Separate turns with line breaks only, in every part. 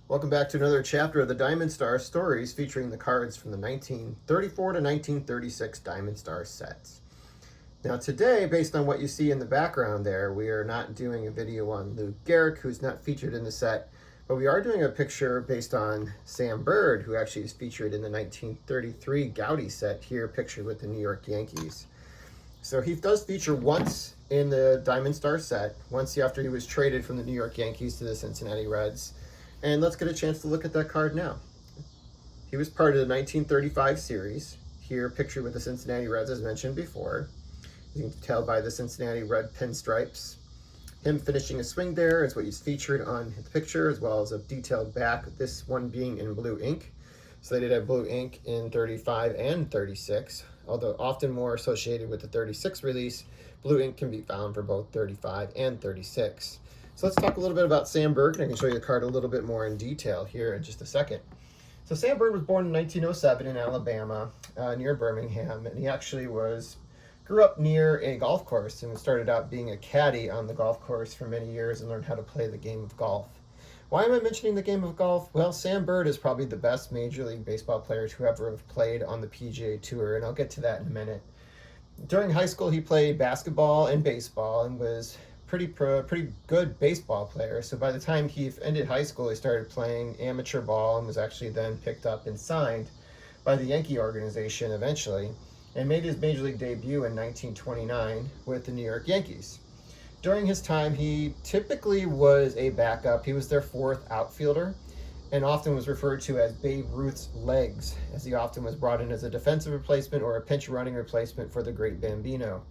Welcome back to another chapter of the Diamond Star stories featuring the cards from the 1934 to 1936 Diamond Star sets. Now today, based on what you see in the background there, we are not doing a video on Lou Gehrig, who's not featured in the set, but we are doing a picture based on Sam Byrd, who actually is featured in the 1933 Gowdy set here, pictured with the New York Yankees. So he does feature once in the Diamond Star set, once after he was traded from the New York Yankees to the Cincinnati Reds. And let's get a chance to look at that card now. He was part of the 1935 series, here pictured with the Cincinnati Reds as mentioned before. You can tell by the Cincinnati red pinstripes. Him finishing a swing there is what he's featured on the picture, as well as a detailed back, this one being in blue ink. So they did have blue ink in 35 and 36, although often more associated with the 36 release. Blue ink can be found for both 35 and 36. So let's talk a little bit about Sam Byrd, and I can show you the card a little bit more in detail here in just a second. So Sam Byrd was born in 1907 in Alabama, near Birmingham, and he actually grew up near a golf course and started out being a caddy on the golf course for many years and learned how to play the game of golf. Why am I mentioning the game of golf? Well, Sam Byrd is probably the best Major League Baseball player to ever have played on the PGA Tour, and I'll get to that in a minute. During high school, he played basketball and baseball and was pretty good baseball player. So by the time he ended high school, he started playing amateur ball and was actually then picked up and signed by the Yankee organization eventually, and made his major league debut in 1929 with the New York Yankees. During his time, he typically was a backup. He was their fourth outfielder and often was referred to as Babe Ruth's legs, as he often was brought in as a defensive replacement or a pinch running replacement for the great Bambino.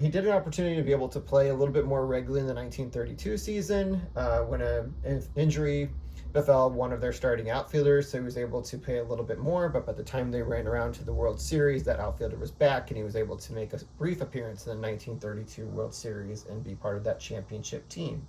He did an opportunity to be able to play a little bit more regularly in the 1932 season when an injury befell one of their starting outfielders, so he was able to play a little bit more, but by the time they ran around to the World Series, that outfielder was back, and he was able to make a brief appearance in the 1932 World Series and be part of that championship team.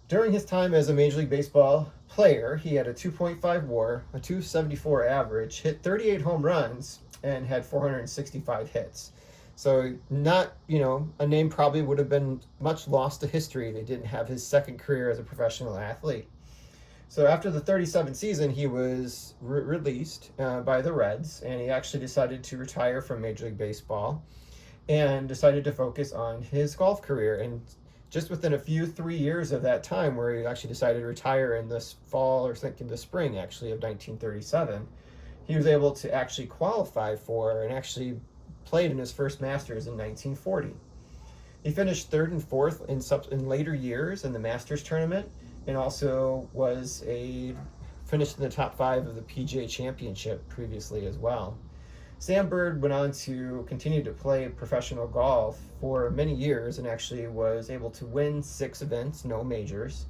During his time as a Major League Baseball player, he had a 2.5 WAR, a 274 average, hit 38 home runs, and had 465 hits. So not, a name probably would have been much lost to history if he didn't have his second career as a professional athlete. So after the 37 season, he was released by the Reds, and he actually decided to retire from Major League Baseball and decided to focus on his golf career. And just within 3 years of that time, where he actually decided to retire in this fall, or in the spring actually of 1937, he was able to actually qualify for and actually played in his first Masters in 1940. He finished third and fourth in later years in the Masters tournament, and also finished in the top 5 of the PGA Championship previously as well. Sam Byrd went on to continue to play professional golf for many years and actually was able to win 6 events, no majors,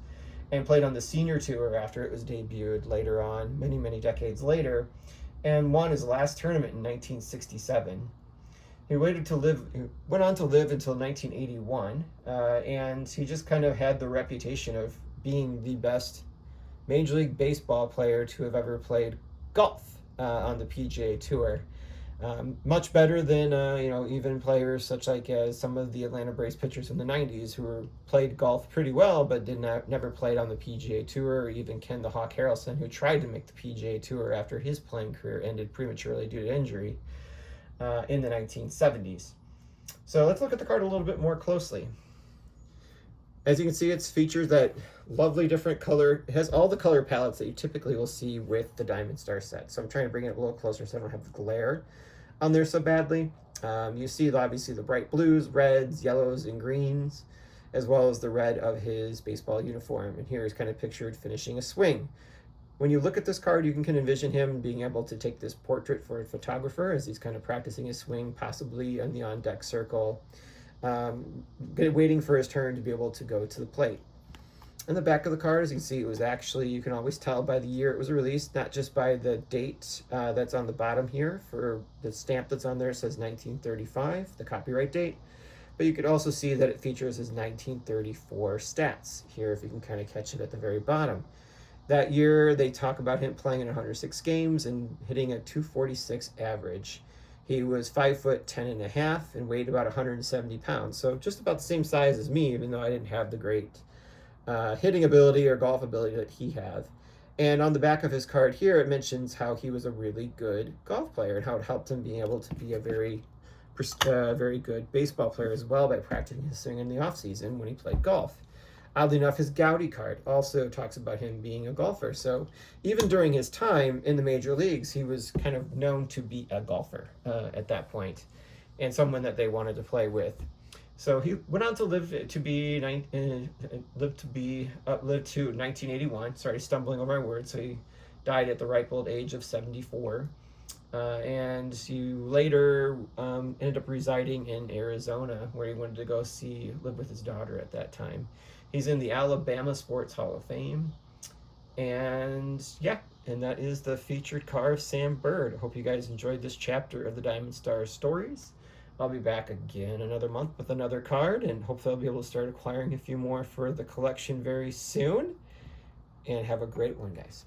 and played on the senior tour after it was debuted later on, many decades later, and won his last tournament in 1967. He went on to live until 1981, and he just kind of had the reputation of being the best Major League Baseball player to have ever played golf on the PGA Tour. Much better than even players such like as some of the Atlanta Braves pitchers in the 90s who played golf pretty well but never played on the PGA Tour, or even Ken the Hawk Harrelson, who tried to make the PGA Tour after his playing career ended prematurely due to injury in the 1970s. So let's look at the card a little bit more closely. As you can see, it's features that lovely different color. It has all the color palettes that you typically will see with the Diamond Star set. So I'm trying to bring it a little closer so I don't have the glare on there so badly. You see obviously the bright blues, reds, yellows, and greens, as well as the red of his baseball uniform. And here is kind of pictured finishing a swing. When you look at this card, you can envision him being able to take this portrait for a photographer as he's kind of practicing his swing, possibly in the on-deck circle, waiting for his turn to be able to go to the plate. In the back of the card, as you can see, it was actually, you can always tell by the year it was released, not just by the date that's on the bottom here. For the stamp that's on there, it says 1935, the copyright date. But you could also see that it features his 1934 stats here, if you can kind of catch it at the very bottom. That year, they talk about him playing in 106 games and hitting a 246 average. He was 5'10.5" and weighed about 170 pounds. So just about the same size as me, even though I didn't have the great hitting ability or golf ability that he had. And on the back of his card here, it mentions how he was a really good golf player and how it helped him being able to be a very good baseball player as well by practicing his swing in the off season when he played golf. Oddly enough, his Gowdy card also talks about him being a golfer. So even during his time in the major leagues, he was kind of known to be a golfer at that point, and someone that they wanted to play with. So he went on to live to 1981. Sorry, stumbling over my words. So he died at the ripe old age of 74. And he later ended up residing in Arizona, where he wanted to go live with his daughter at that time. He's in the Alabama Sports Hall of Fame. And yeah, and that is the featured car of Sam Byrd. I hope you guys enjoyed this chapter of the Diamond Star stories. I'll be back again another month with another card, and hopefully I'll be able to start acquiring a few more for the collection very soon. And have a great one, guys.